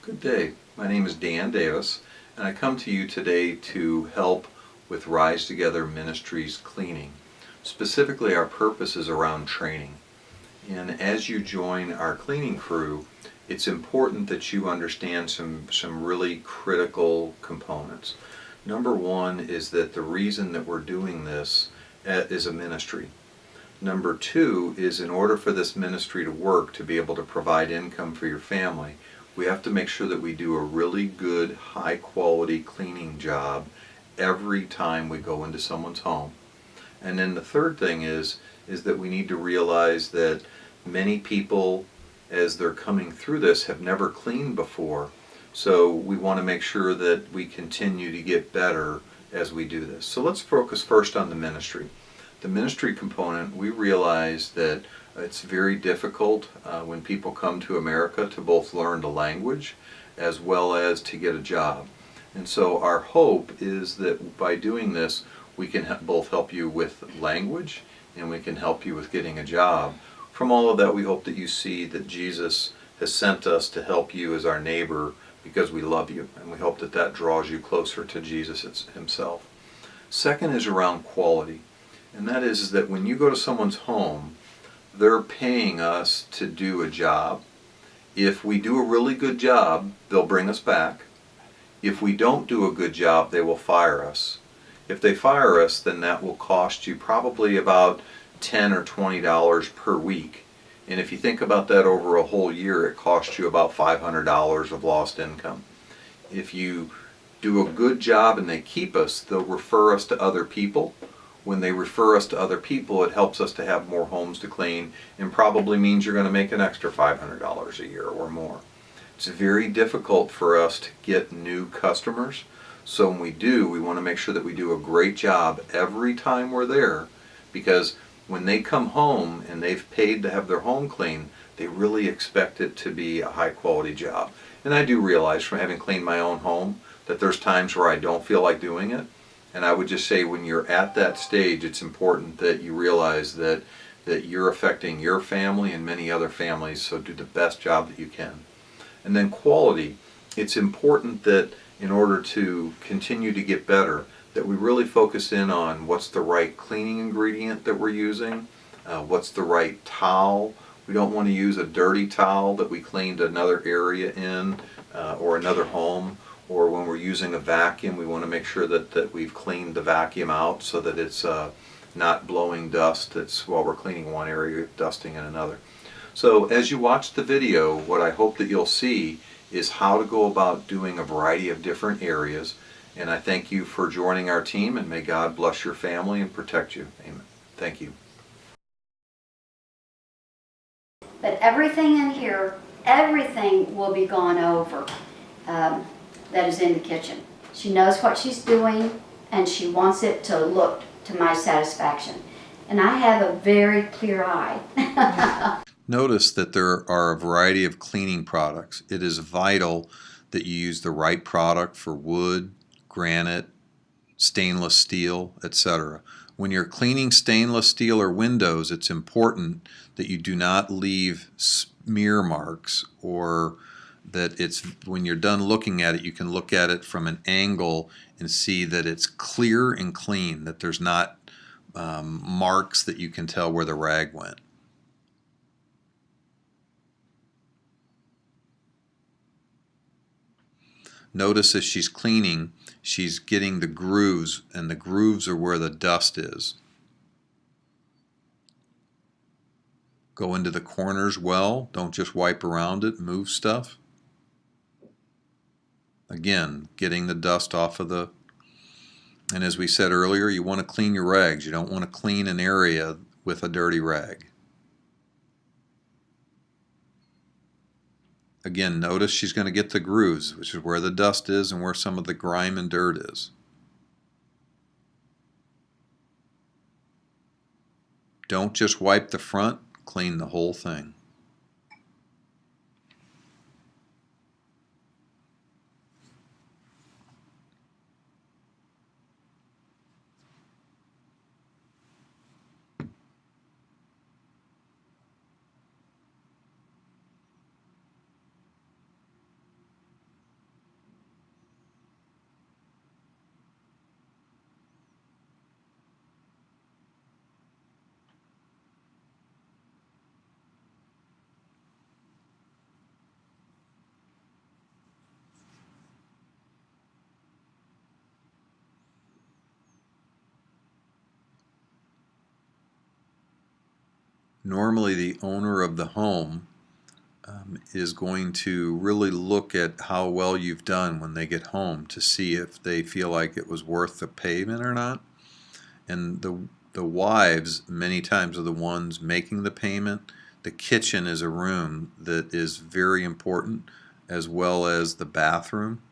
Good day. My name is Dan Davis, and I come to you today to help with Rise Together Ministries cleaning. Specifically, our purpose is around training. And as you join our cleaning crew, it's important that you understand some really critical components. Number one is that the reason that we're doing this is a ministry. Number two is in order for this ministry to work, to be able to provide income for your family, we have to make sure that we do a really good, high quality cleaning job every time we go into someone's home. And then the third thing is that we need to realize that many people, as they're coming through this, have never cleaned before. So we want to make sure that we continue to get better as we do this. So let's focus first on the ministry. The ministry component, we realize that it's very difficult when people come to America to both learn the language as well as to get a job. And so our hope is that by doing this, we can both help you with language and we can help you with getting a job. From all of that, we hope that you see that Jesus has sent us to help you as our neighbor because we love you, and we hope that that draws you closer to Jesus himself. Second is around quality. And that is that when you go to someone's home, they're paying us to do a job. If we do a really good job, they'll bring us back. If we don't do a good job, they will fire us. If they fire us, then that will cost you probably about $10 or $20 per week. And if you think about that over a whole year, it costs you about $500 of lost income. If you do a good job and they keep us, they'll refer us to other people. When they refer us to other people, it helps us to have more homes to clean and probably means you're going to make an extra $500 a year or more. It's very difficult for us to get new customers. So when we do, we want to make sure that we do a great job every time we're there, because when they come home and they've paid to have their home cleaned, they really expect it to be a high quality job. And I do realize from having cleaned my own home that there's times where I don't feel like doing it. And I would just say when you're at that stage, it's important that you realize that you're affecting your family and many other families, so do the best job that you can. And then quality, it's important that in order to continue to get better, that we really focus in on what's the right cleaning ingredient that we're using, what's the right towel. We don't want to use a dirty towel that we cleaned another area in or another home. Or when we're using a vacuum, we want to make sure that we've cleaned the vacuum out so that it's not blowing dust that's while we're cleaning one area, dusting in another. So as you watch the video, what I hope that you'll see is how to go about doing a variety of different areas. And I thank you for joining our team, and may God bless your family and protect you. Amen. Thank you. But everything in here, everything will be gone over. That is in the kitchen. She knows what she's doing and she wants it to look to my satisfaction. And I have a very clear eye. Notice that there are a variety of cleaning products. It is vital that you use the right product for wood, granite, stainless steel, etc. When you're cleaning stainless steel or windows, it's important that you do not leave smear marks, or that it's, when you're done looking at it, you can look at it from an angle and see that it's clear and clean, that there's not marks that you can tell where the rag went. Notice as she's cleaning, she's getting the grooves, and the grooves are where the dust is. Go into the corners well, don't just wipe around it, move stuff. Again, getting the dust off of the, and as we said earlier, you want to clean your rags. You don't want to clean an area with a dirty rag. Again, notice she's going to get the grooves, which is where the dust is and where some of the grime and dirt is. Don't just wipe the front, clean the whole thing. normally the owner of the home is going to really look at how well you've done when they get home to see if they feel like it was worth the payment or not. And the wives many times are the ones making the payment. The kitchen is a room that is very important, as well as the bathroom.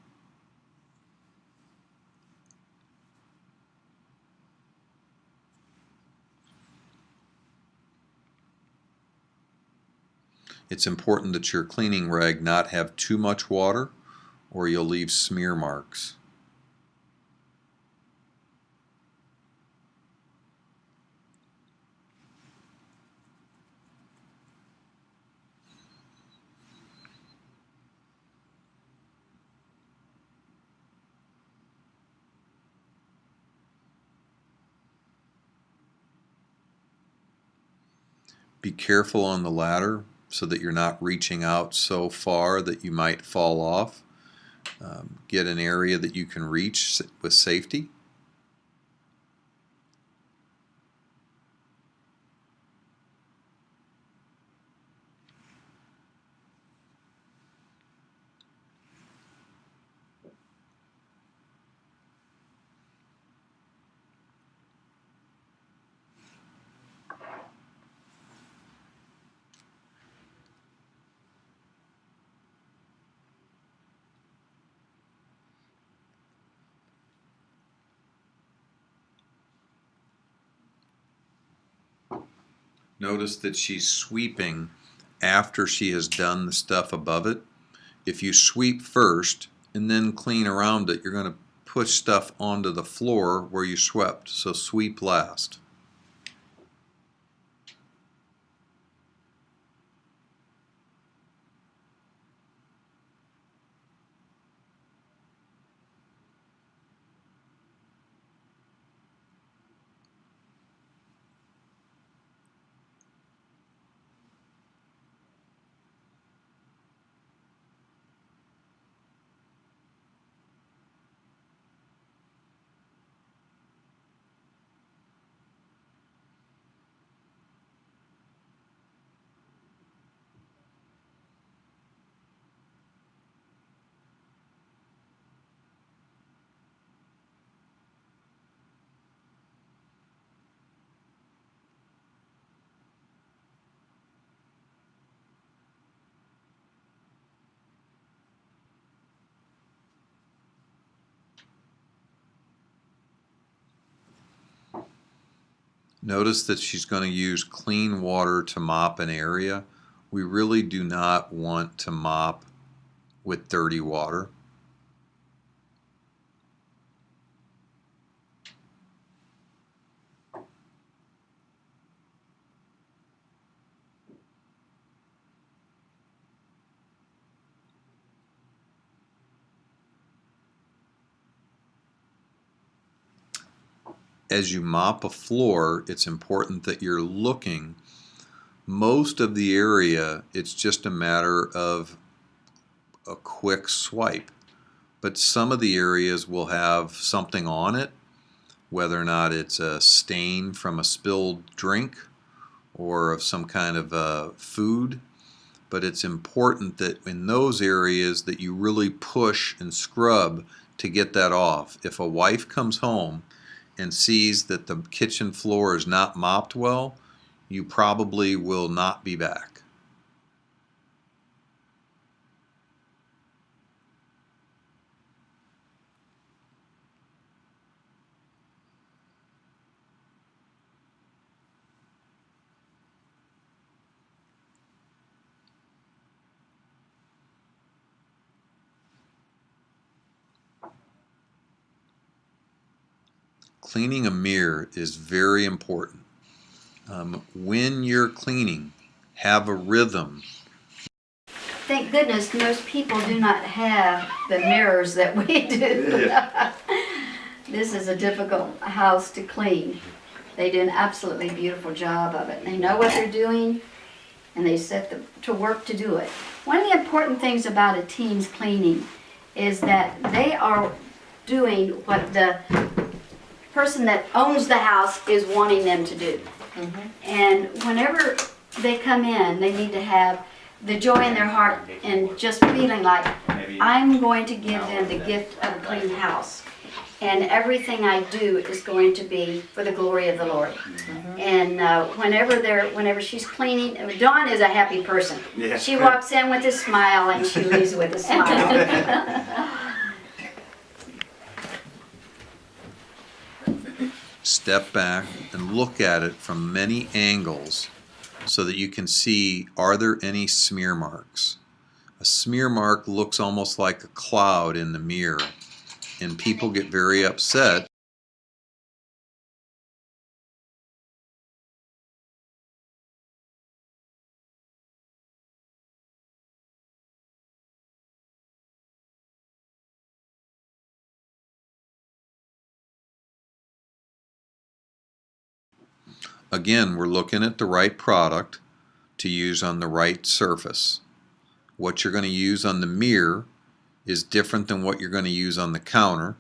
It's important that your cleaning rag not have too much water, or you'll leave smear marks. Be careful on the ladder so that you're not reaching out so far that you might fall off. Get an area that you can reach with safety. Notice that she's sweeping after she has done the stuff above it. If you sweep first and then clean around it, you're going to push stuff onto the floor where you swept. So sweep last. Notice that she's going to use clean water to mop an area. We really do not want to mop with dirty water. As you mop a floor, it's important that you're looking. Most of the area, it's just a matter of a quick swipe. But some of the areas will have something on it, whether or not it's a stain from a spilled drink or of some kind of food. But it's important that in those areas that you really push and scrub to get that off. If a wife comes home and sees that the kitchen floor is not mopped well, you probably will not be back. Cleaning a mirror is very important. When you're cleaning, have a rhythm. Thank goodness most people do not have the mirrors that we do. This is a difficult house to clean. They do an absolutely beautiful job of it. They know what they're doing, and they set to work to do it. One of the important things about a team's cleaning is that they are doing what the person that owns the house is wanting them to do. And whenever they come in, they need to have the joy in their heart and just feeling like, I'm going to give them the gift of a clean house. And everything I do is going to be for the glory of the Lord. And whenever she's cleaning, Dawn is a happy person. Yeah. She walks in with a smile and she leaves with a smile. Step back and look at it from many angles so that you can see, are there any smear marks? A smear mark looks almost like a cloud in the mirror, and people get very upset. Again, we're looking at the right product to use on the right surface. What you're going to use on the mirror is different than what you're going to use on the counter,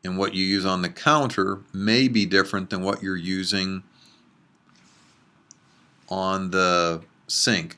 and what you use on the counter may be different than what you're using on the sink.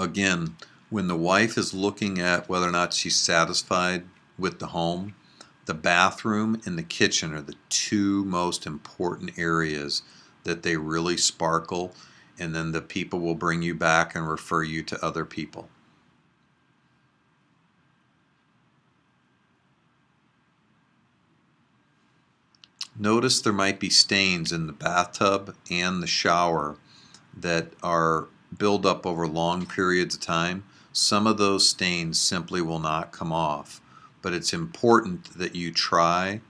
Again, when the wife is looking at whether or not she's satisfied with the home, the bathroom and the kitchen are the two most important areas that they really sparkle, and then the people will bring you back and refer you to other people. Notice there might be stains in the bathtub and the shower that are build up over long periods of time. Some of those stains simply will not come off, but it's important that you try.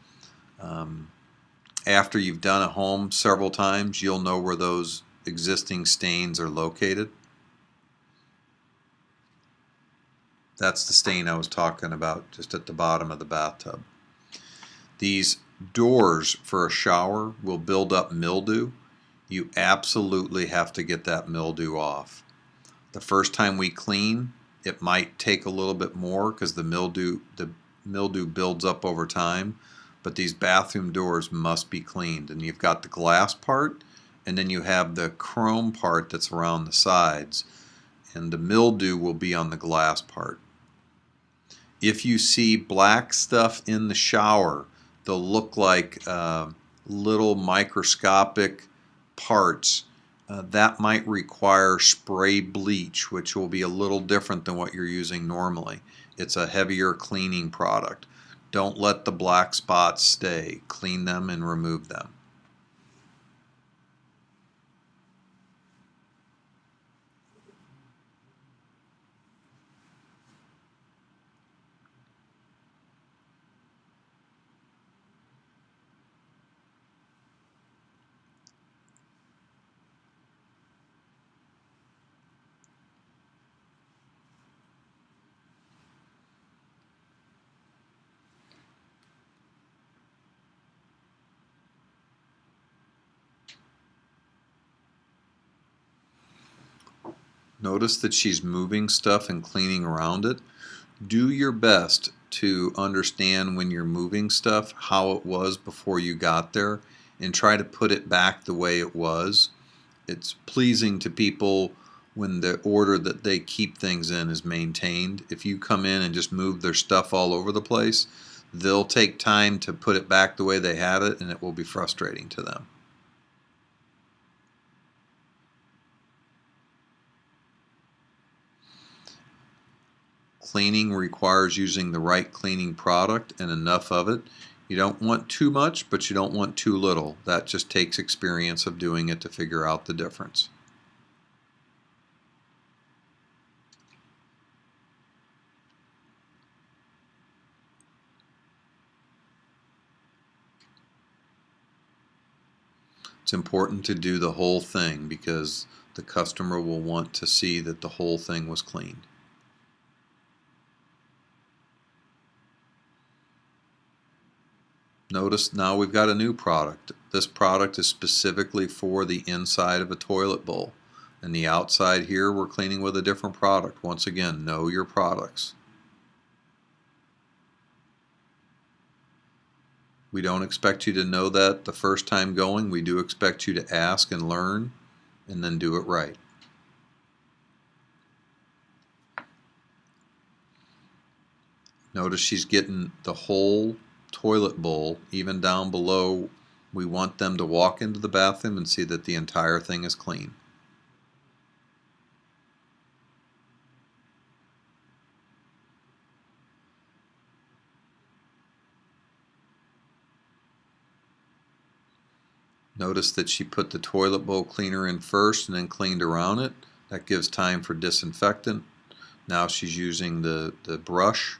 After you've done a home several times, you'll know where those existing stains are located. That's the stain I was talking about, just at the bottom of the bathtub. These doors for a shower will build up mildew. You absolutely have to get that mildew off. The first time we clean, it might take a little bit more because the mildew builds up over time, but these bathroom doors must be cleaned. And you've got the glass part, and then you have the chrome part that's around the sides, and the mildew will be on the glass part. If you see black stuff in the shower, they'll look like little microscopic parts. That might require spray bleach, which will be a little different than what you're using normally. It's a heavier cleaning product. Don't let the black spots stay. Clean them and remove them. Notice that she's moving stuff and cleaning around it. Do your best to understand when you're moving stuff how it was before you got there, and try to put it back the way it was. It's pleasing to people when the order that they keep things in is maintained. If you come in and just move their stuff all over the place, they'll take time to put it back the way they had it, and it will be frustrating to them. Cleaning requires using the right cleaning product and enough of it. You don't want too much, but you don't want too little. That just takes experience of doing it to figure out the difference. It's important to do the whole thing because the customer will want to see that the whole thing was cleaned. Notice now we've got a new product. This product is specifically for the inside of a toilet bowl. And the outside here we're cleaning with a different product. Once again, know your products. We don't expect you to know that the first time going. We do expect you to ask and learn and then do it right. Notice she's getting the whole toilet bowl, even down below. We want them to walk into the bathroom and see that the entire thing is clean. Notice that she put the toilet bowl cleaner in first and then cleaned around it. That gives time for disinfectant. Now she's using the brush.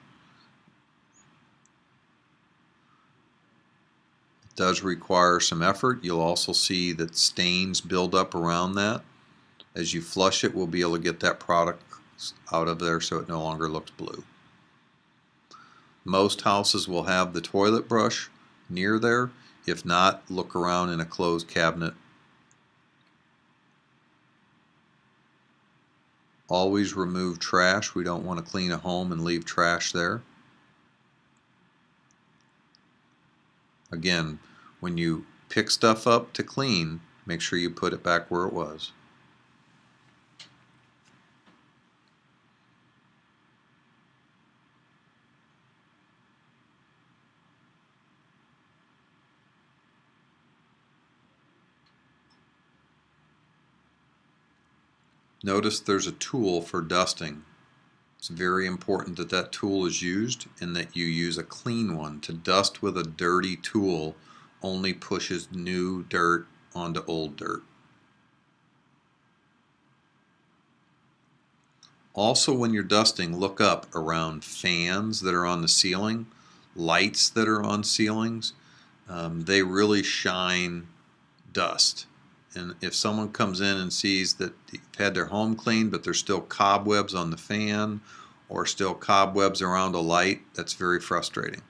It does require some effort. You'll also see that stains build up around that. As you flush it, we'll be able to get that product out of there so it no longer looks blue. Most houses will have the toilet brush near there. If not, look around in a closed cabinet. Always remove trash. We don't want to clean a home and leave trash there. Again, when you pick stuff up to clean, make sure you put it back where it was. Notice there's a tool for dusting. It's very important that that tool is used and that you use a clean one. To dust with a dirty tool only pushes new dirt onto old dirt. Also, when you're dusting, look up around fans that are on the ceiling, lights that are on ceilings. They really shine dust. And if someone comes in and sees that they've had their home cleaned but there's still cobwebs on the fan or still cobwebs around a light, that's very frustrating.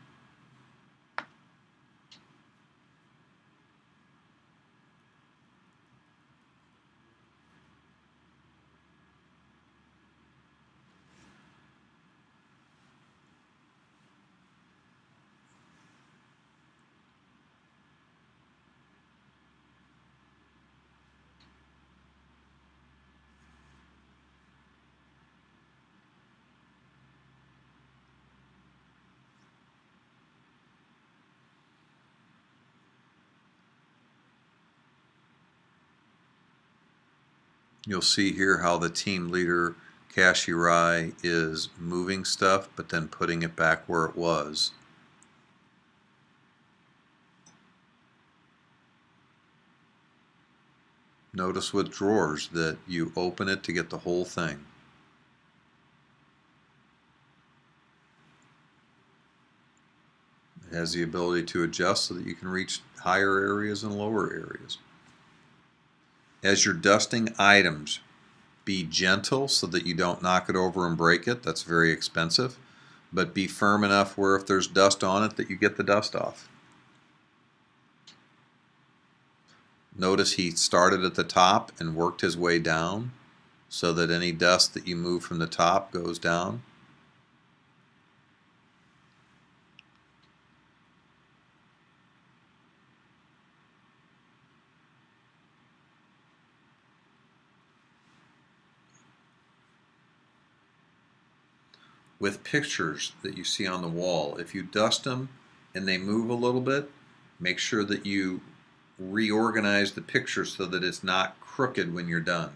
You'll see here how the team leader, Kashirai, is moving stuff but then putting it back where it was. Notice with drawers that you open it to get the whole thing. It has the ability to adjust so that you can reach higher areas and lower areas. As you're dusting items, be gentle so that you don't knock it over and break it. That's very expensive. But be firm enough where if there's dust on it that you get the dust off. Notice he started at the top and worked his way down so that any dust that you move from the top goes down. With pictures that you see on the wall, if you dust them and they move a little bit, make sure that you reorganize the picture so that it's not crooked when you're done.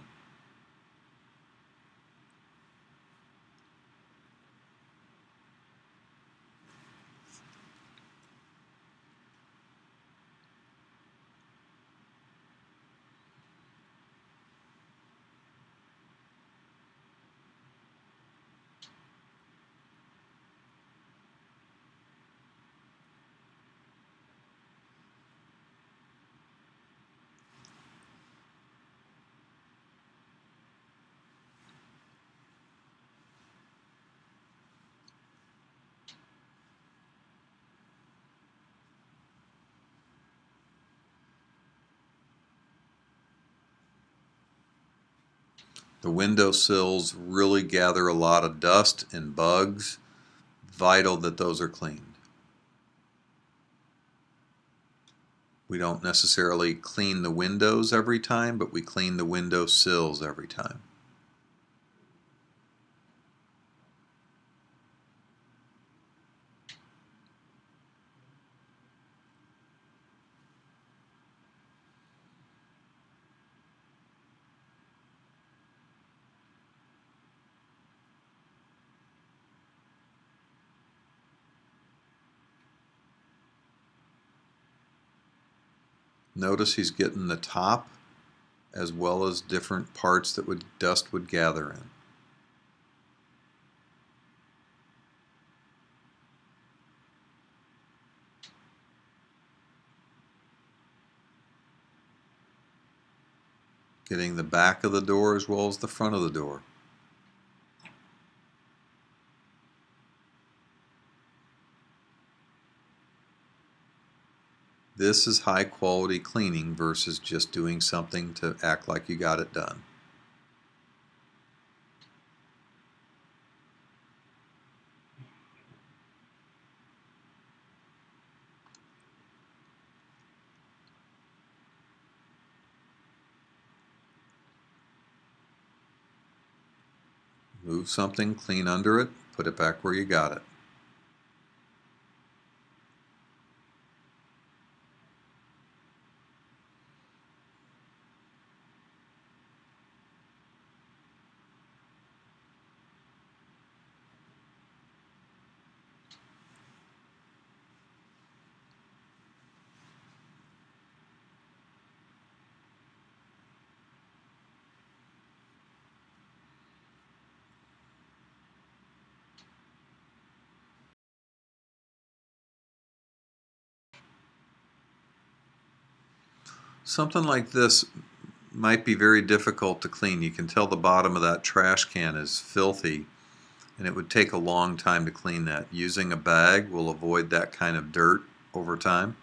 The windowsills really gather a lot of dust and bugs. Vital that those are cleaned. We don't necessarily clean the windows every time, but we clean the window sills every time. Notice he's getting the top as well as different parts that dust would gather in. Getting the back of the door as well as the front of the door. This is high quality cleaning versus just doing something to act like you got it done. Move something, clean under it, put it back where you got it. Something like this might be very difficult to clean. You can tell the bottom of that trash can is filthy, and it would take a long time to clean that. Using a bag will avoid that kind of dirt over time.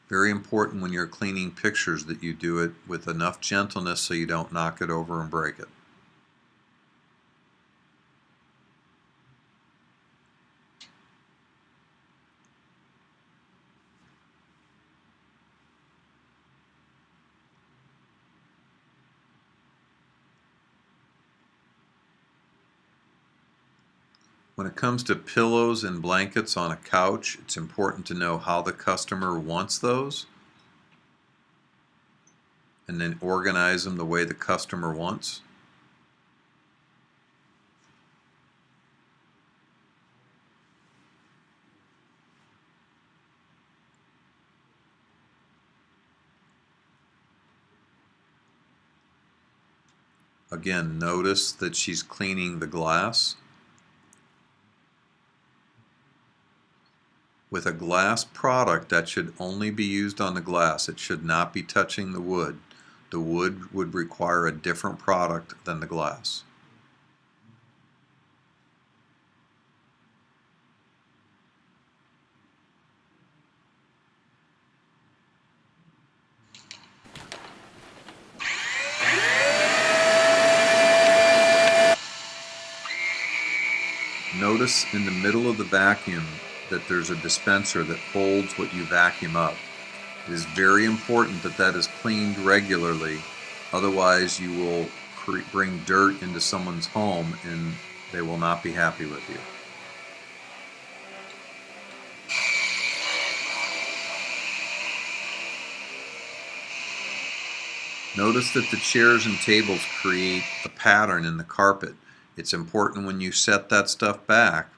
Very important when you're cleaning pictures that you do it with enough gentleness so you don't knock it over and break it. When it comes to pillows and blankets on a couch, it's important to know how the customer wants those and then organize them the way the customer wants. Again, notice that she's cleaning the glass. With a glass product, that should only be used on the glass. It should not be touching the wood. The wood would require a different product than the glass. Notice in the middle of the vacuum that there's a dispenser that holds what you vacuum up. It is very important that that is cleaned regularly, otherwise you will bring dirt into someone's home and they will not be happy with you. Notice that the chairs and tables create a pattern in the carpet. It's important when you set that stuff back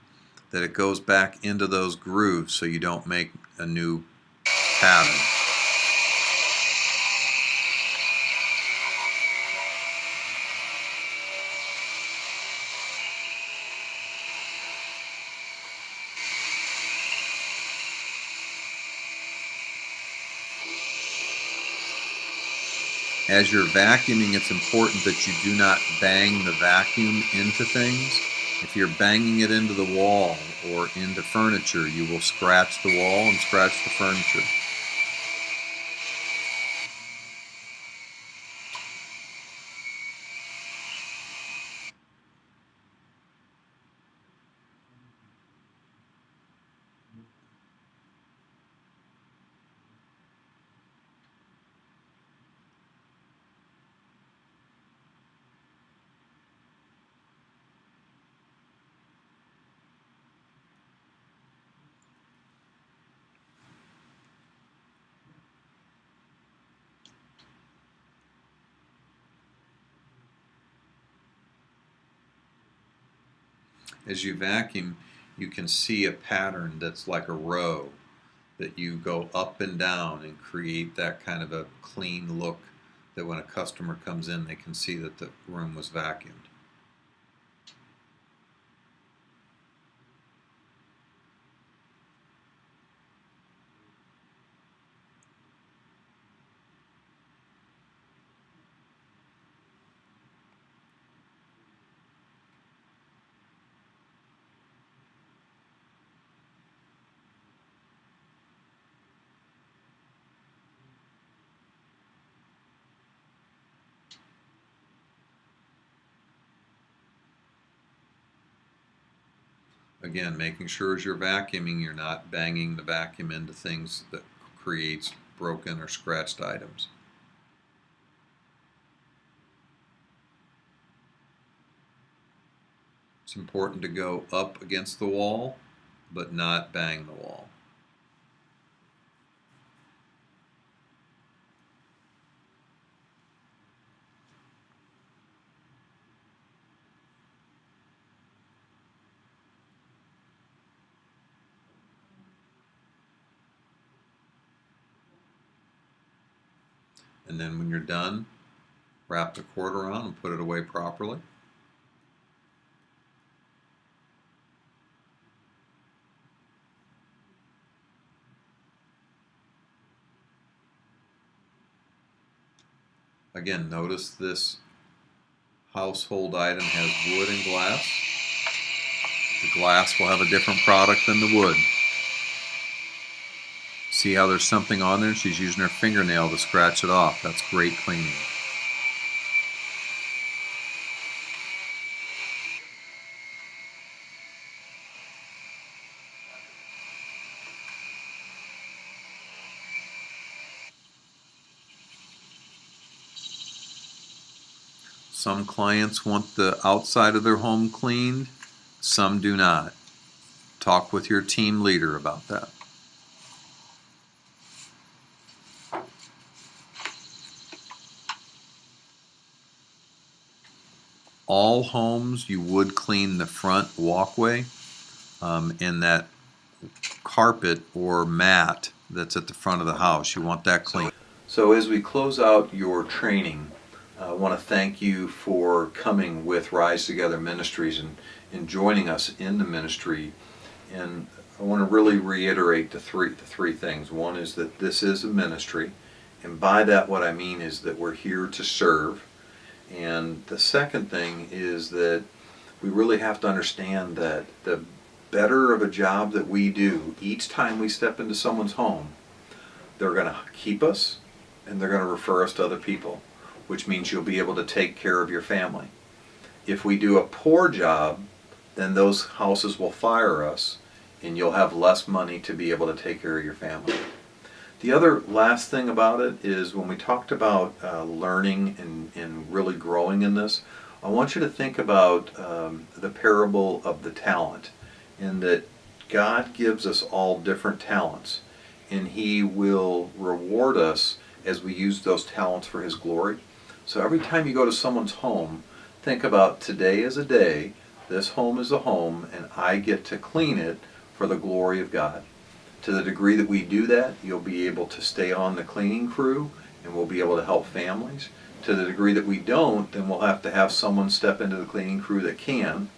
that it goes back into those grooves so you don't make a new pattern. As you're vacuuming, it's important that you do not bang the vacuum into things. If you're banging it into the wall or into furniture, you will scratch the wall and scratch the furniture. As you vacuum, you can see a pattern that's like a row that you go up and down and create that kind of a clean look that when a customer comes in, they can see that the room was vacuumed. Again, making sure as you're vacuuming, you're not banging the vacuum into things that creates broken or scratched items. It's important to go up against the wall, but not bang the wall. And then when you're done, wrap the cord around and put it away properly. Again, notice this household item has wood and glass. The glass will have a different product than the wood. See how there's something on there? She's using her fingernail to scratch it off. That's great cleaning. Some clients want the outside of their home cleaned, some do not. Talk with your team leader about that. All homes, you would clean the front walkway and that carpet or mat that's at the front of the house. You want that clean. So as we close out your training, I want to thank you for coming with Rise Together Ministries and joining us in the ministry. And I want to really reiterate the three things. One is that this is a ministry, and by that what I mean is that we're here to serve. And the second thing is that we really have to understand that the better of a job that we do each time we step into someone's home, they're going to keep us and they're going to refer us to other people, which means you'll be able to take care of your family. If we do a poor job, then those houses will fire us and you'll have less money to be able to take care of your family. The other last thing about it is when we talked about learning and really growing in this, I want you to think about the parable of the talent, in that God gives us all different talents and He will reward us as we use those talents for His glory. So every time you go to someone's home, think about today is a day, this home is a home, and I get to clean it for the glory of God. To the degree that we do that, you'll be able to stay on the cleaning crew and we'll be able to help families. To the degree that we don't, then we'll have to have someone step into the cleaning crew that can,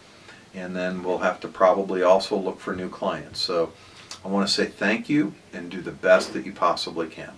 and then we'll have to probably also look for new clients. So I want to say thank you and do the best that you possibly can.